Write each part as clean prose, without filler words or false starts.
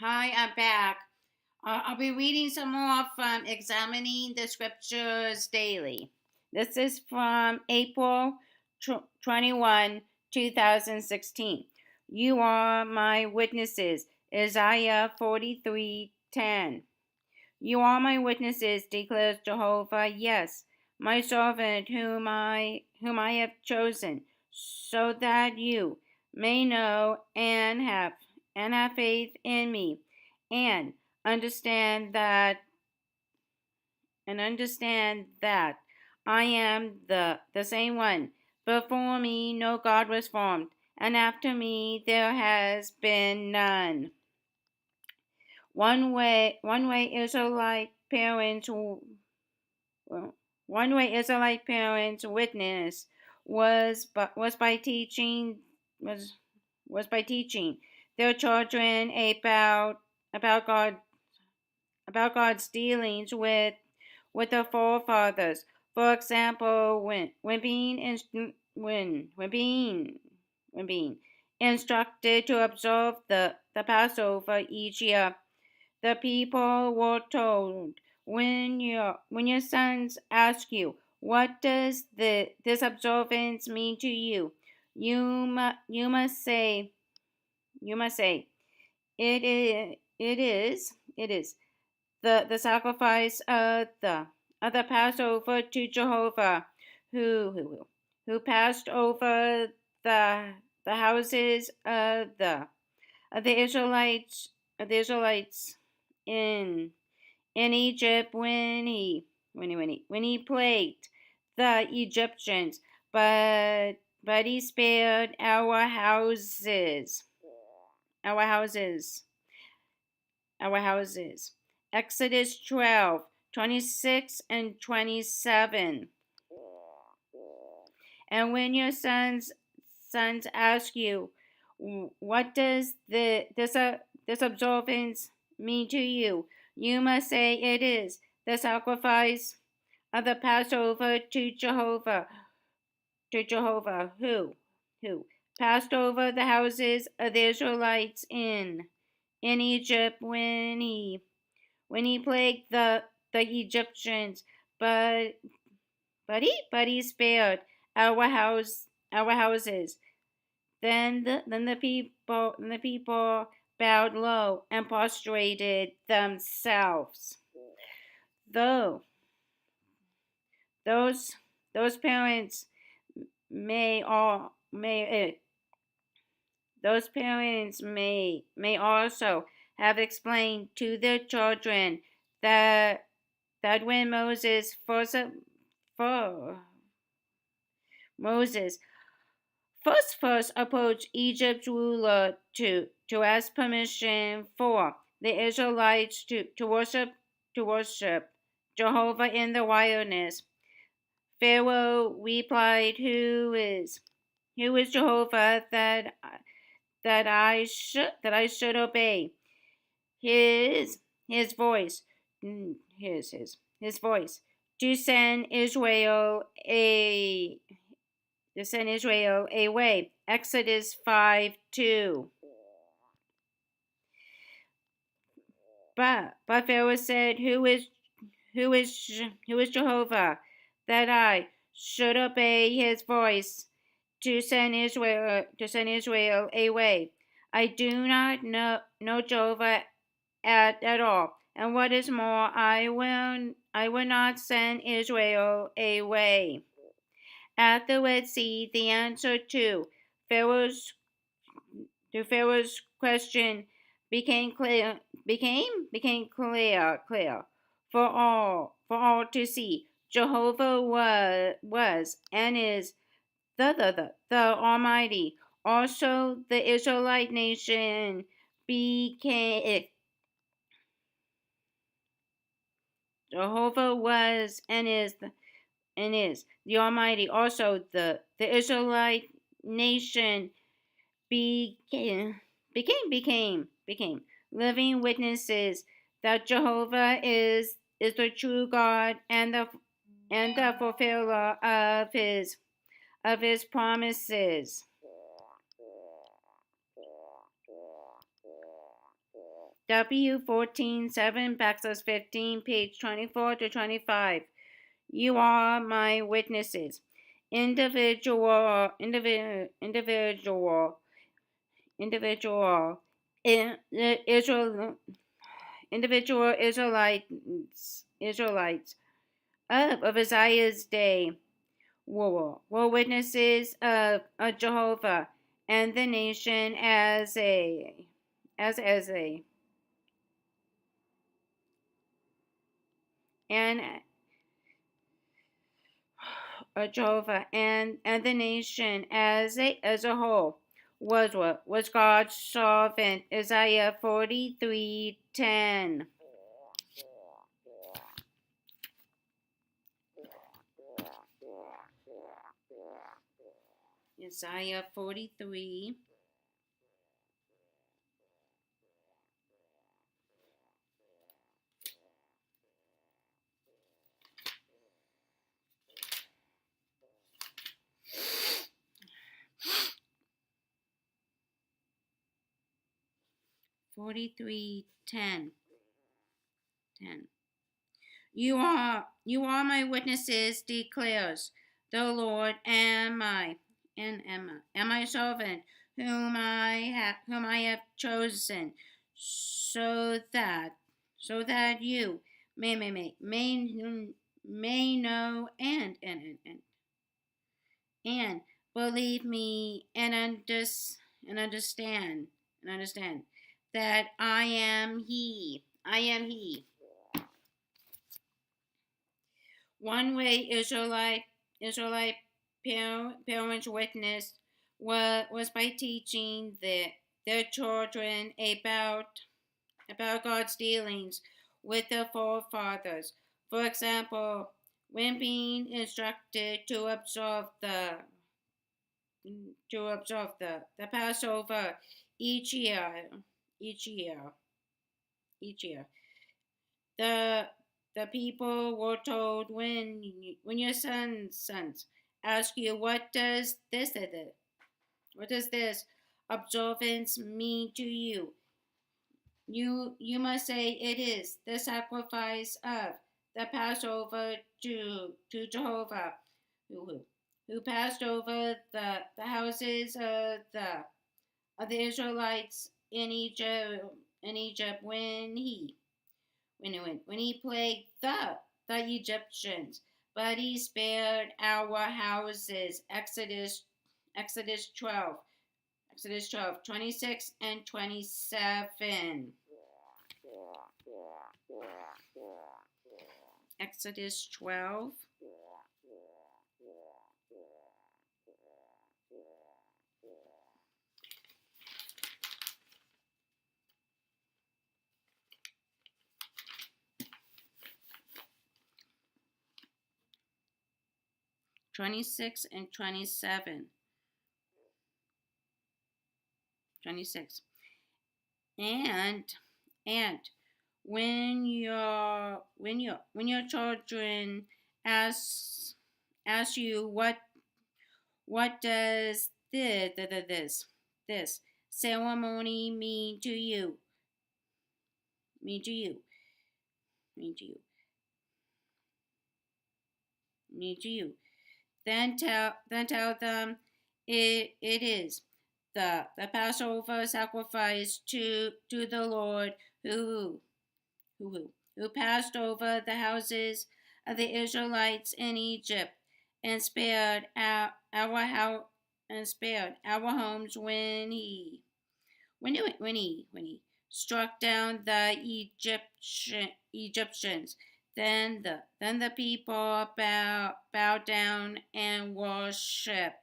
Hi, I'm back. I'll be reading some more from Examining the Scriptures Daily. This is from April 21, 2016. You are my witnesses. Isaiah 43:10. You are my witnesses, declares Jehovah. Yes, my servant whom I have chosen, so that you may know and have faith in me, and understand that understand that I am the same one. Before me no God was formed, and after me there has been none. One way well, one way Israelite parents witness was by teaching was was by teaching their children about God about God's dealings with their forefathers. For example, when being instructed to observe the Passover each year, the people were told, when your sons ask you, what does this observance mean to you? You must say, it is the sacrifice of the Passover to Jehovah, who passed over the the houses of the Israelites in in Egypt when he plagued the Egyptians, but he spared our houses, our houses. Exodus 12:26 and 27. And when your sons ask you, what does this observance mean to you? You must say, it is the sacrifice of the Passover to Jehovah, who passed over the houses of the Israelites in Egypt when he plagued the Egyptians, but but he spared our houses. Then the people bowed low and prostrated themselves. Though those those parents may all may those parents may also have explained to their children that when for Moses first approached Egypt's ruler to ask permission for the Israelites to worship Jehovah in the wilderness. Pharaoh replied, "Who is Jehovah that I should obey his voice, his voice to send Israel away." Exodus 5:2. But Pharaoh said, who is Jehovah that I should obey his voice to send Israel away? I do not know Jehovah at all. And what is more, I will not send Israel away. At the Red Sea, the answer Pharaoh's Pharaoh's question became clear for all to see. Jehovah was and is the Almighty. Also, the Israelite nation became Jehovah was and is the Almighty. Also, the Israelite nation became became living witnesses that Jehovah is the true God and the fulfiller of his promises. W14 7 page 24 to 25. You are my witnesses. Individual, Israel, individual Israelites of Isaiah's day were witnesses of Jehovah and the nation as a and Jehovah and the nation as a whole was God's servant. Isaiah 43:10. Isaiah 43. Forty-three, 10. You are my witnesses, declares the Lord, and my servant, whom I have chosen, so that you may know and believe me and understand that I am He. I am He. One way Israelite parents witnessed was by teaching their children about God's dealings with their forefathers. For example, when being instructed to observe the Passover each year, each year, each year. The people were told when your sons ask you what does this observance mean to you, you must say it is the sacrifice of the Passover to Jehovah, who passed over the houses of the Israelites in Egypt when he plagued the Egyptians, but he spared our houses. Exodus 12, 26 and 27. Exodus 12. (26) and 27. 26. And when your children ask you what does this ceremony mean to you? Then tell them it is the Passover sacrifice to the Lord who passed over the houses of the Israelites in Egypt and spared our homes when he struck down the Egyptians. Then the people bowed down and worshipped.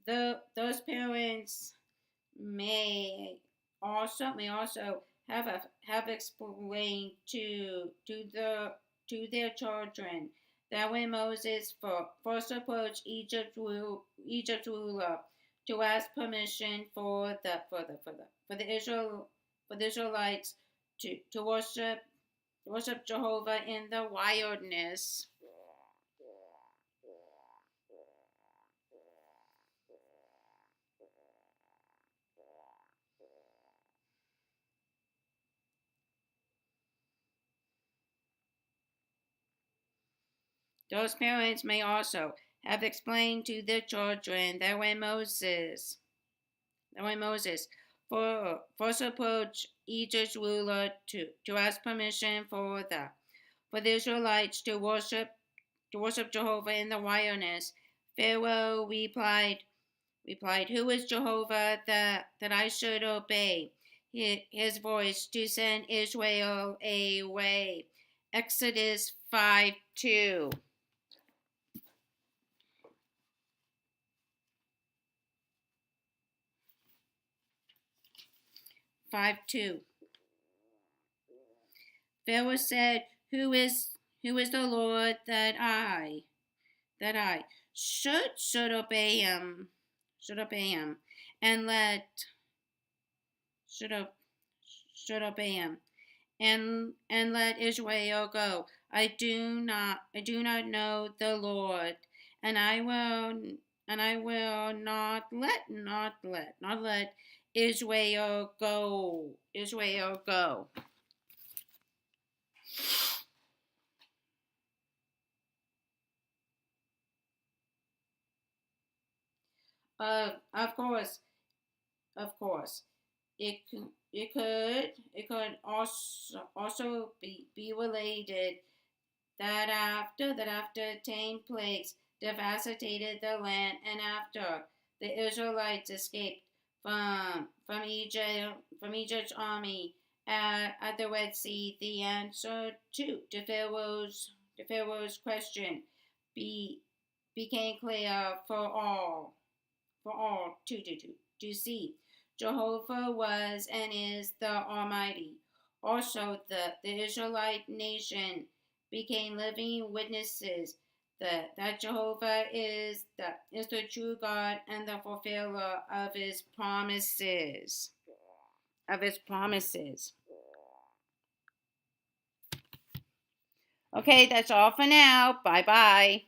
Those parents may also have explained to their children that when Moses first approached Egypt's ruler to ask permission for the Israelites to worship Jehovah in the wilderness. Those parents may also have explained to their children that when Moses first approached Egypt's ruler to ask permission for the Israelites to worship Jehovah in the wilderness, Pharaoh replied, "Who is Jehovah that I should obey his voice to send Israel away?" Exodus 5:2. 5:2. Pharaoh said, "Who is the Lord that I should obey him, and should obey him, and let Israel go. I do not know the Lord, and I will not let Israel go. Israel go." Of course, it could also be related that after 10 plagues devastated the land, and after the Israelites escaped from Egypt's army at the Red Sea, the answer to Pharaoh's question be, became clear for all to see. Jehovah was and is the Almighty. Also, the Israelite nation became living witnesses that Jehovah is the true God and the fulfiller of his promises. Okay, that's all for now. Bye bye.